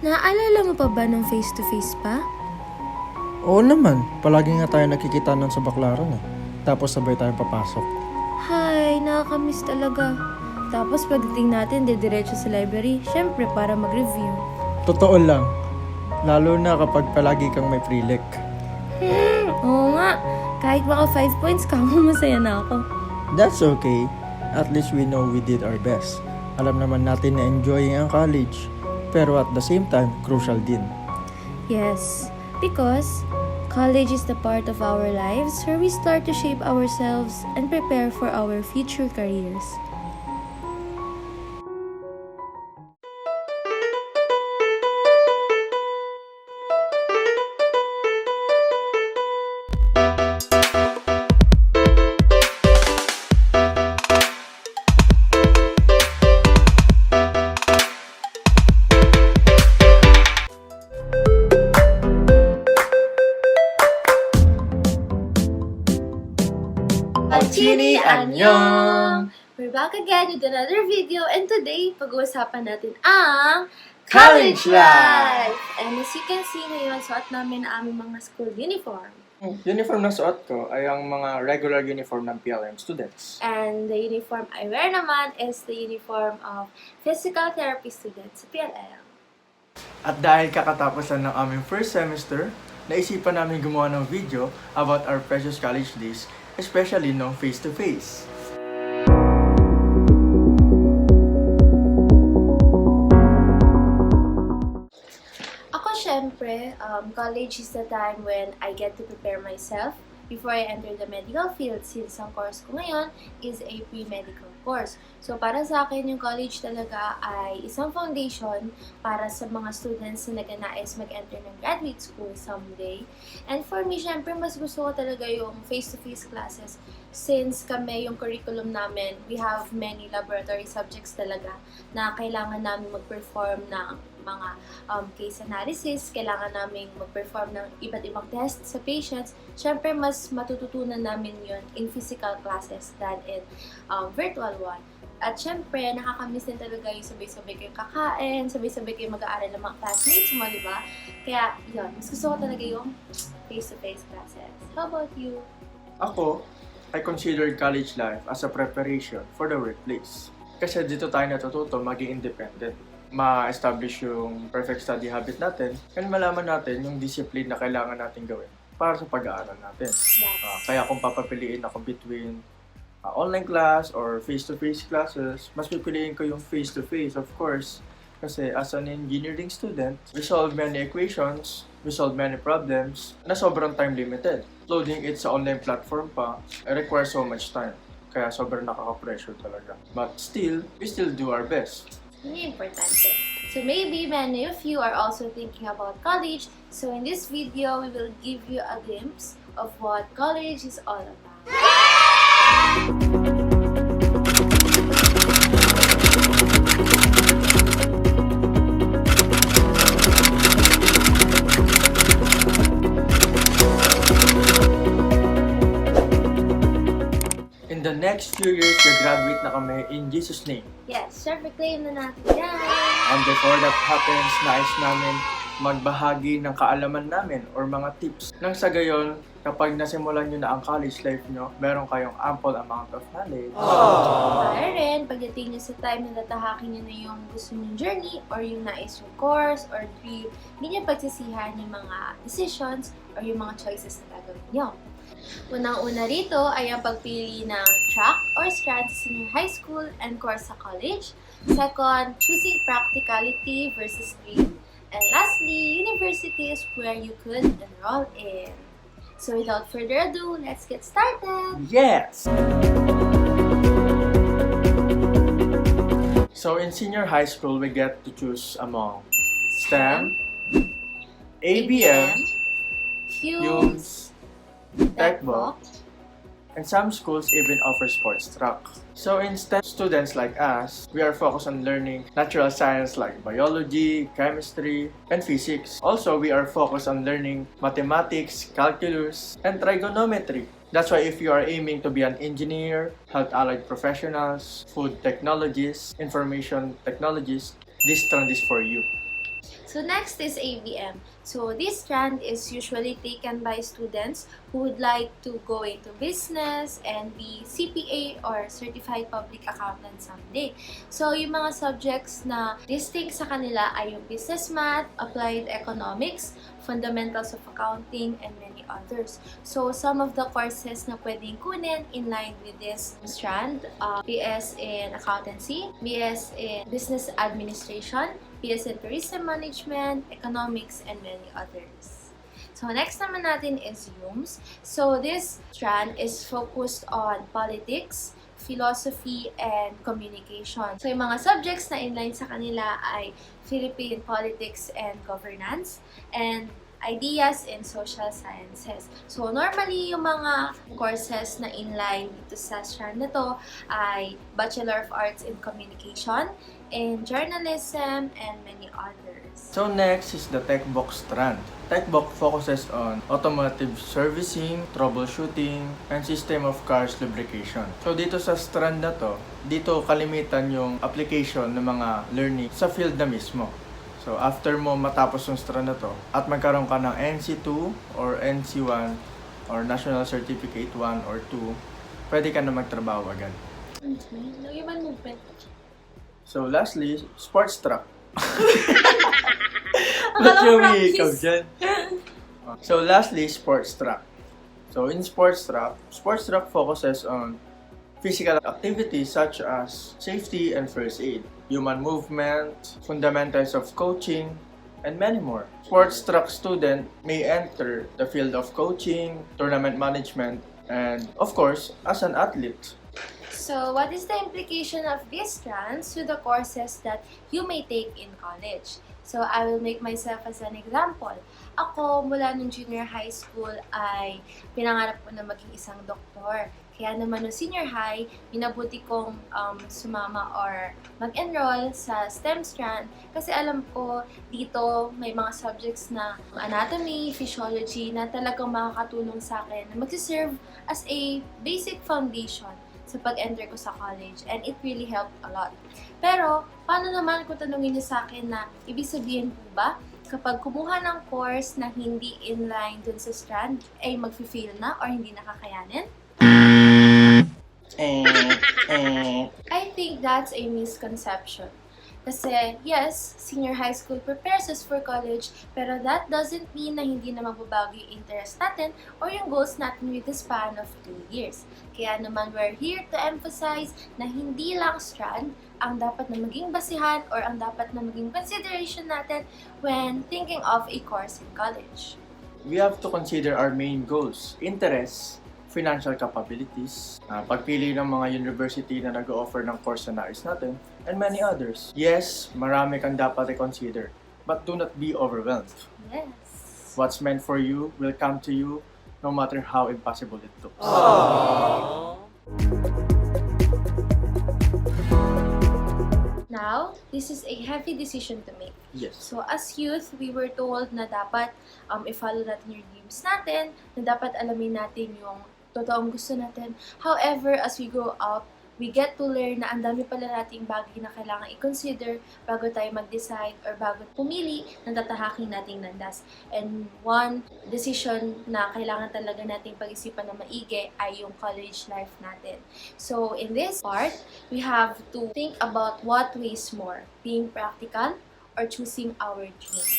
Naaalala mo pa ba nung face-to-face pa? Oo naman, palagi nga tayo nakikita nun sa baklaran eh. Tapos sabay tayong papasok. Hay, nakakamiss talaga. Tapos pagdating natin, didiretso sa library, syempre para mag-review. Totoo lang, lalo na kapag palagi kang may pre-lec. Oo nga. Kahit maka 5 points ka, masaya na ako. That's okay, at least we know we did our best. Alam naman natin na enjoying ang college, pero at the same time, crucial din. Yes, because college is the part of our lives where we start to shape ourselves and prepare for our future careers. Jeolchinie, annyeong! We're back again with another video, and today, pag-uusapan natin ang College life! And as you can see ngayon, suot namin ang aming mga school uniform. Uniform na suot ko ay ang mga regular uniform ng PLM students. And the uniform I wear naman is the uniform of physical therapy students sa PLM. At dahil kakatapusan ng aming first semester, naisipan namin gumawa ng video about our precious college days, especially no face-to-face. Ako syempre, college is the time when I get to prepare myself before I enter the medical field, since ang course ko ngayon is a pre-medical course. So para sa akin, yung college talaga ay isang foundation para sa mga students na nagnanais mag-enter ng graduate school someday. And for me, syempre, mas gusto ko talaga yung face-to-face classes, since kami, yung curriculum namin, we have many laboratory subjects talaga na kailangan namin mag-perform ng mga case analysis, kailangan namin mag-perform ng iba't ibang tests sa patients. Syempre, mas matututunan namin yun in physical classes than in virtual one. At syempre, nakakamiss din talaga yung sabay-sabay kayong kakain, sabay-sabay kayong mag-aaral ng mga classmates mo, di ba? Kaya, yun, mas gusto ko talaga yung face-to-face classes. How about you? Ako, I consider college life as a preparation for the workplace. Kasi dito tayo natututo maging independent. Ma-establish yung perfect study habit natin and malaman natin yung discipline na kailangan natin gawin para sa pag-aaral natin. Yes. Kaya kung papapiliin ako between online class or face-to-face classes, mas pipiliin ko yung face-to-face, of course. Kasi as an engineering student, we solve many equations, we solve many problems na sobrang time limited. Loading it sa online platform pa, it requires so much time. Kaya sobrang nakaka-pressure talaga. But still, we still do our best. Yun yung importante. So maybe many of you are also thinking about college. So in this video, we will give you a glimpse of what college is all about. In the next few years, graduate na kami in Jesus' name. Yes, syempre claim na natin yan. And before that happens, nais namin magbahagi ng kaalaman namin or mga tips. Nang sa gayon, kapag nasimulan nyo na ang college life nyo, meron kayong ample amount of knowledge. Para rin, pagdating nyo sa time na tatahakin nyo na yung gusto nyong journey or yung nais yung course or dream, hindi nyo pagsisihan yung mga decisions or yung mga choices na gagawin nyo. Unang-una rito ay ang pagpili ng track or strands sa senior high school and course sa college. Second, choosing practicality versus grade. And lastly, university is where you could enroll in. So without further ado, let's get started! Yes! So in senior high school, we get to choose among STEM, ABM, HUMS, TechBook, and some schools even offer sports track. So in STEM students like us, we are focused on learning natural science like biology, chemistry, and physics. Also, we are focused on learning mathematics, calculus, and trigonometry. That's why if you are aiming to be an engineer, health-allied professionals, food technologists, information technologists, this strand is for you. So next is ABM. So this strand is usually taken by students who would like to go into business and be CPA or Certified Public Accountant someday. So yung mga subjects na distinct sa kanila ay yung business math, applied economics, fundamentals of accounting, and many others. So some of the courses na pwedeng kunin in line with this strand, BS in accountancy, BS in business administration, BS in tourism management, economics, and many others. So next naman natin is UMS. So this strand is focused on politics, philosophy, and communication. So yung mga subjects na inline sa kanila ay Philippine politics and governance, and ideas in social sciences. So normally yung mga courses na inline dito sa strand na to ay Bachelor of Arts in Communication, in Journalism, and many others. So next is the Tech Box strand. Tech Box focuses on automotive servicing, troubleshooting, and system of cars lubrication. So dito sa strand na to, dito kalimitan yung application ng mga learning sa field na mismo. So after mo matapos yung strand na to at magkaroon ka ng NC2 or NC1 or National Certificate 1 or 2, pwede ka na magtrabaho agad. Human movement. So lastly, sports track. Akala ko ikaw practice. dyan. So lastly, sports track. So in sports track focuses on physical activities such as safety and first aid, human movement, fundamentals of coaching, and many more. Sports track student may enter the field of coaching, tournament management, and of course, as an athlete. So, what is the implication of these strands to the courses that you may take in college? So, I will make myself as an example. Ako, mula nung junior high school ay pinangarap ko na maging isang doktor. Kaya naman nung senior high, minabuti kong sumama or mag-enroll sa STEM strand kasi alam ko dito may mga subjects na anatomy, physiology na talagang makakatulong sa akin na mag-serve as a basic foundation sa pag-enter ko sa college, and it really helped a lot. Pero, paano naman kung tanungin niyo sa akin na ibig sabihin po ba kapag kumuha ng course na hindi inline dun sa strand, ay mag-fail na or hindi nakakayanin? I think that's a misconception. Kasi, yes, senior high school prepares us for college, pero that doesn't mean na hindi na mababago yung interest natin or yung goals natin with the span of 2 years. Kaya naman, we're here to emphasize na hindi lang strand ang dapat na maging basihan or ang dapat na maging consideration natin when thinking of a course in college. We have to consider our main goals, interests, financial capabilities, pagpili ng mga university na nag-offer ng course na nais natin, and many others. Yes, marami kang dapat i-consider, but do not be overwhelmed. Yes. What's meant for you will come to you no matter how impossible it looks. Now, this is a heavy decision to make. Yes. So, as youth, we were told na dapat i-follow natin yung dreams natin, na dapat alamin natin yung totoong gusto natin. However, as we grow up, we get to learn na ang dami pala nating bagay na kailangan i-consider bago tayo mag-decide or bago pumili ng tatahaking nating landas. And one decision na kailangan talaga nating pag-isipan na maigi ay yung college life natin. So, in this part, we have to think about what weighs more, being practical or choosing our dream.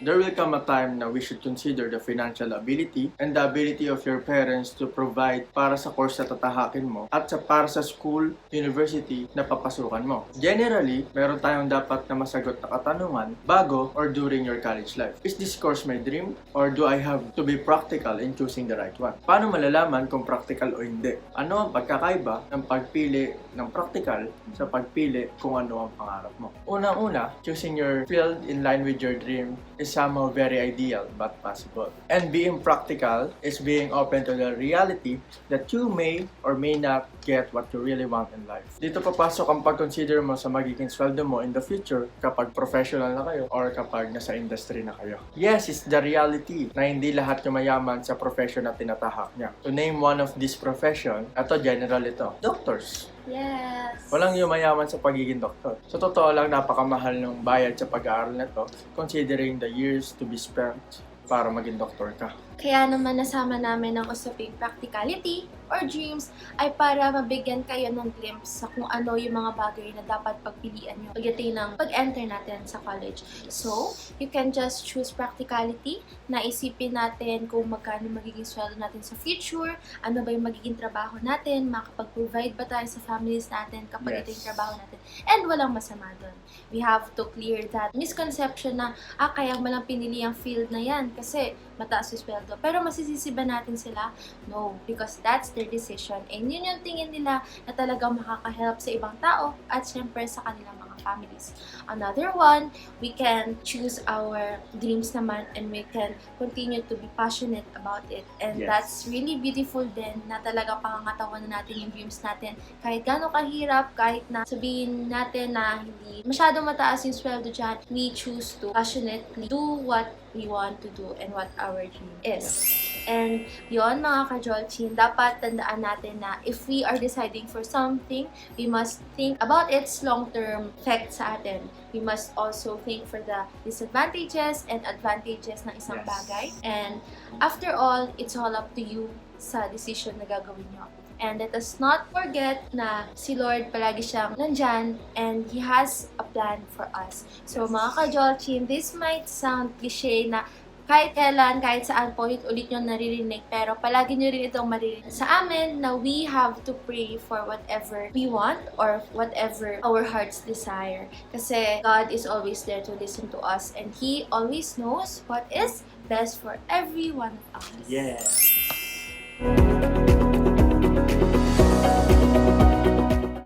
There will come a time na we should consider the financial ability and the ability of your parents to provide para sa course na tatahakin mo at para sa school, university na papasukan mo. Generally, meron tayong dapat na masagot na katanungan bago or during your college life. Is this course my dream or do I have to be practical in choosing the right one? Paano malalaman kung practical o hindi? Ano ang pagkakaiba ng pagpili ng practical sa pagpili kung ano ang pangarap mo? Unang-una, choosing your field in line with your dream is somehow very ideal but possible. And being practical is being open to the reality that you may or may not get what you really want in life. Dito papasok ang pag-consider mo sa magiging sweldo mo in the future kapag professional na kayo or kapag nasa industry na kayo. Yes, it's the reality na hindi lahat yung mayaman sa profession na tinatahak niya. To name one of this profession, ito general ito, doctors. Yes. Walang yumayaman sa pagiging doktor. Sa totoo lang, napakamahal ng bayad sa pag-aaral na to, considering the years to be spent para maging doktor ka. Kaya naman nasama namin ang usaping practicality or dreams ay para mabigyan kayo ng glimpse sa kung ano yung mga bagay na dapat pagpilian nyo pagdating ng pag-enter natin sa college. So, you can just choose practicality, na isipin natin kung magkano magiging sweldo natin sa future, ano ba yung magiging trabaho natin, makapag-provide ba tayo sa families natin kapag ito yung trabaho natin, and walang masama doon. We have to clear that misconception na, kaya mo lang pinili ang field na yan kasi mataas yung sweldo. Pero masisisi ba natin sila? No, because that's their decision. And yun yung tingin nila na talagang makaka-help sa ibang tao at syempre sa kanilang mga families. Another one, we can choose our dreams naman and we can continue to be passionate about it. And that's really beautiful din na talaga pangangatawan na natin yung dreams natin. Kahit gaano kahirap, kahit na sabihin natin na hindi masyadong mataas yung sweldo dyan, we choose to passionately do what we want to do and what our dream is. And yon mga ka-jeolchinie, dapat tandaan natin na if we are deciding for something, we must think about its long-term effect sa atin. We must also think for the disadvantages and advantages ng isang bagay. And after all, it's all up to you sa decision na gagawin nyo. And let us not forget na si Lord palagi siyang nandyan and He has a plan for us. So mga ka-jeolchinie, this might sound cliche na kahit kailan, kahit saan po ulit nyo naririnig, pero palagi nyo rin itong maririnig sa amin na we have to pray for whatever we want or whatever our hearts desire. Kasi God is always there to listen to us and He always knows what is best for every one of us. Yes!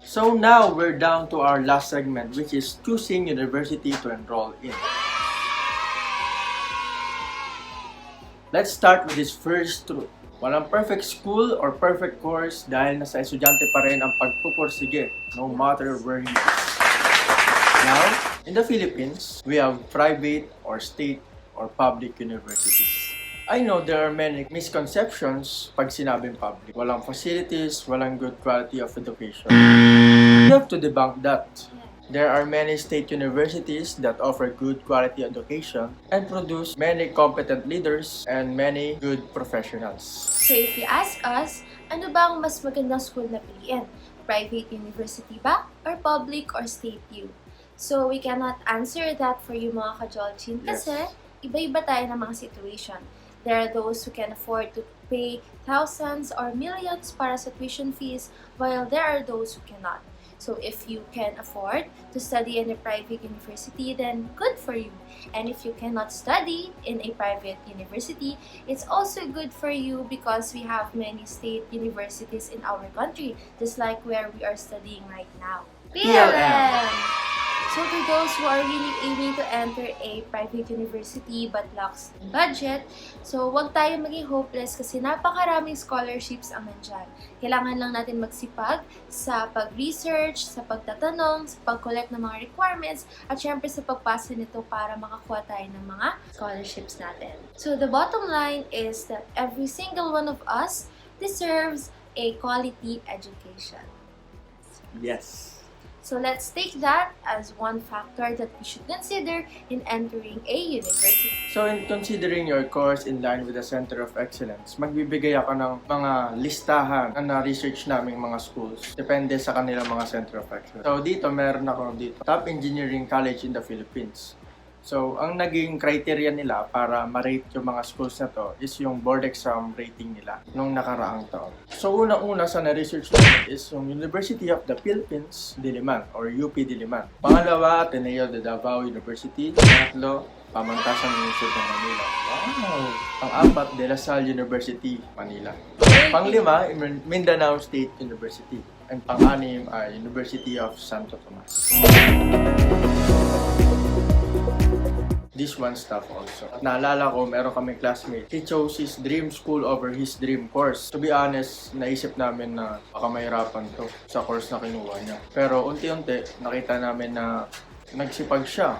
So now we're down to our last segment, which is choosing university to enroll in. Let's start with this first truth. Walang perfect school or perfect course dahil nasa estudyante pa rin ang pagpupursige, no matter where he is. Now, in the Philippines, we have private or state or public universities. I know there are many misconceptions pag sinabing public. Walang facilities, walang good quality of education. You have to debunk that. There are many state universities that offer good quality education and produce many competent leaders and many good professionals. So if you ask us, ano ba ang mas magandang school na piliin? Private university ba? Or public or state U? So we cannot answer that for you mga ka-jeolchinie kasi iba-iba tayo ng mga situation. There are those who can afford to pay thousands or millions para sa tuition fees while there are those who cannot. So if you can afford to study in a private university, then good for you. And if you cannot study in a private university, it's also good for you because we have many state universities in our country, just like where we are studying right now. PLM! So to those who are really aiming to enter a private university but lacks budget, so wag tayo maging hopeless kasi napakaraming scholarships ang nandyan. Kailangan lang natin magsipag sa pag-research, sa pagtatanong, sa pag-collect ng mga requirements, at syempre sa pagpasa nito para makakuha tayo ng mga scholarships natin. So the bottom line is that every single one of us deserves a quality education. Yes. So let's take that as one factor that we should consider in entering a university. So in considering your course in line with the Center of Excellence, magbibigay ako ng mga listahan na na-research naming mga schools. Depende sa kanilang mga Center of Excellence. So dito, meron ako dito. Top Engineering College in the Philippines. So, ang naging criteria nila para ma-rate yung mga schools na to is yung board exam rating nila nung nakaraang taon. So, unang-una sa na-research namin is yung University of the Philippines, Diliman, or UP Diliman. Pangalawa, Ateneo de Davao University. Pangatlo, Pamantasan University ng Manila. Wow! Pang-apat, De La Salle University, Manila. Pang-lima, Mindanao State University. And pang-anim ay University of Santo Tomas. This one stuff also. At naalala ko, meron kaming classmate. He chose his dream school over his dream course. To be honest, naisip namin na baka mahirapan to sa course na kinuha niya. Pero unti-unti, nakita namin na nagsipag siya.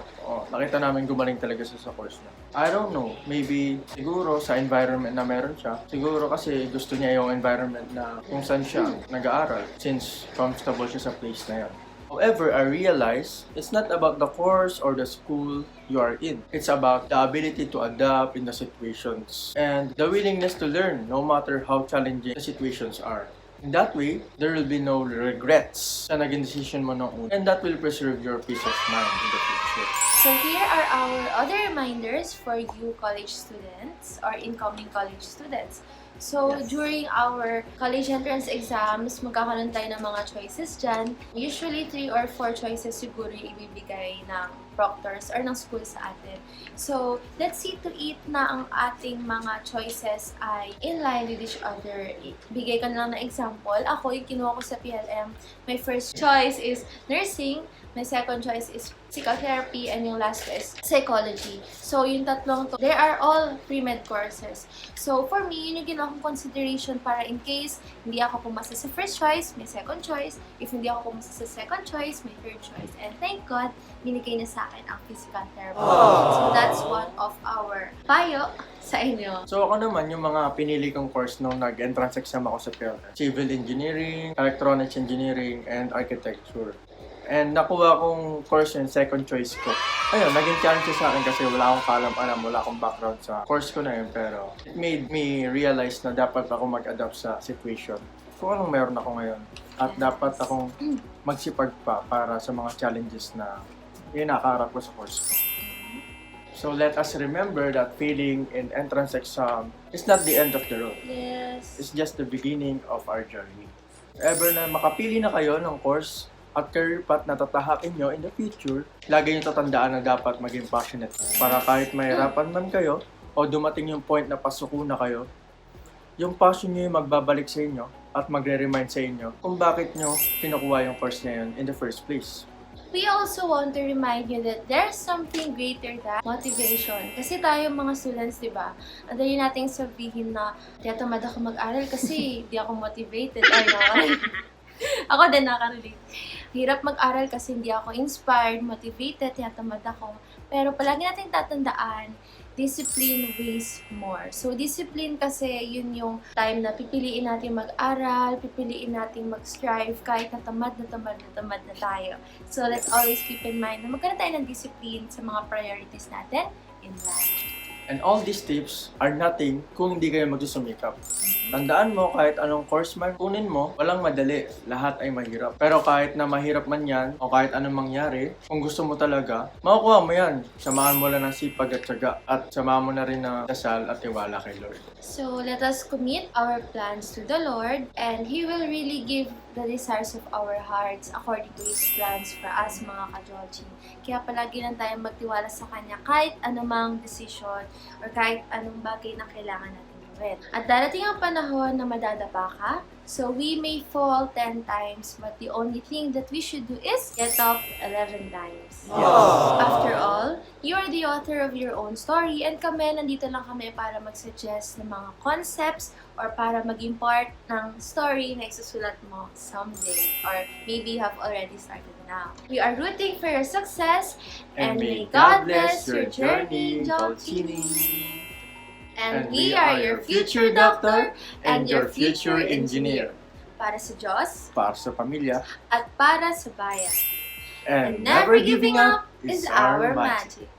Nakita namin gumaling talaga siya sa course niya. I don't know, maybe siguro sa environment na meron siya. Siguro kasi gusto niya yung environment na kung saan siya nag-aaral since comfortable siya sa place na yan. However, I realize it's not about the course or the school you are in. It's about the ability to adapt in the situations and the willingness to learn no matter how challenging the situations are. In that way, there will be no regrets sa naging decision mo noong una, and that will preserve your peace of mind in the future. So here are our other reminders for you college students or incoming college students. So, during our college entrance exams, magkakaroon tayo ng mga choices dyan. Usually, 3 or 4 choices siguro yung ibibigay ng proctors or ng school sa atin. So, let's see to it na ang ating mga choices ay in line with each other. Bigay ko na lang na example. Ako, yung kinuha ko sa PLM, my first choice is nursing, my second choice is physical therapy, and yung last is psychology. So, yung tatlong to, they are all pre-med courses. So, for me, yun yung ginawa kong consideration para in case hindi ako pumasa sa first choice, may second choice. If hindi ako pumasa sa second choice, may third choice. And thank God, binigay na sa akin ang physical therapy. So, that's one of our payo sa inyo. So ako naman, yung mga pinili kong course nung nag-entrance exam ako sa PLM. Civil Engineering, Electronics Engineering, and Architecture. And nakuha kong course yung second choice ko. Ayun, naging challenge sa akin kasi wala akong kaalam-alam, wala akong background sa course ko na yun. Pero it made me realize na dapat ako mag-adapt sa situation. Kung anong meron ako ngayon. At dapat akong magsipag pa para sa mga challenges na nakaharap ko sa course ko. So let us remember that failing in entrance exam is not the end of the road. Yes. It's just the beginning of our journey. If ever na makapili na kayo ng course at career path na tatahakin nyo in the future, lagi nyo tatandaan na dapat maging passionate. Para kahit mahirapan man kayo, o dumating yung point na pasuko na kayo, yung passion nyo yung magbabalik sa inyo at magre-remind sa inyo kung bakit nyo kinukuha yung course na yun in the first place. We also want to remind you that there's something greater than motivation. Kasi tayo mga students, di ba? Ang dali nating sabihin na, kaya tamad ako mag-aral kasi di ako motivated. Ay, no? Ako din nakarelate. Hirap mag-aral kasi hindi ako inspired, motivated, kaya tamad ako. Pero palagi natin tatandaan, discipline weighs more. So, discipline kasi yun yung time na pipiliin natin mag-aral, pipiliin natin mag-strive kahit natamad na tayo. So, let's always keep in mind na magkaroon tayo ng discipline sa mga priorities natin in life. And all these tips are nothing kung hindi kayo magsusumikap. Tandaan mo, kahit anong course man kunin mo, walang madali. Lahat ay mahirap. Pero kahit na mahirap man yan, o kahit anong mangyari, kung gusto mo talaga, makukuha mo yan. Samahan mo lang ng sipag at tiyaga. At samahan mo na rin ng dasal at tiwala kay Lord. So, let us commit our plans to the Lord, and He will really give the desires of our hearts according to His plans for us, mga ka-jeolchinie. Kaya palagi lang tayong magtiwala sa Kanya kahit anumang decision or kahit anong bagay na kailangan natin gawin. At darating ang panahon na madadapa ka, so we may fall 10 times, but the only thing that we should do is get up 11 times. After all, you are the author of your own story, and kami, nandito lang kami para mag-suggest ng mga concepts or para maging part ng story na isusulat mo someday, or maybe you have already started now. We are rooting for your success, and may God bless your journey, jeolchinie. And we are your future doctor and your future engineer. Para sa Diyos, Para sa pamilya, at para sa bayan. and And never giving up is our magic.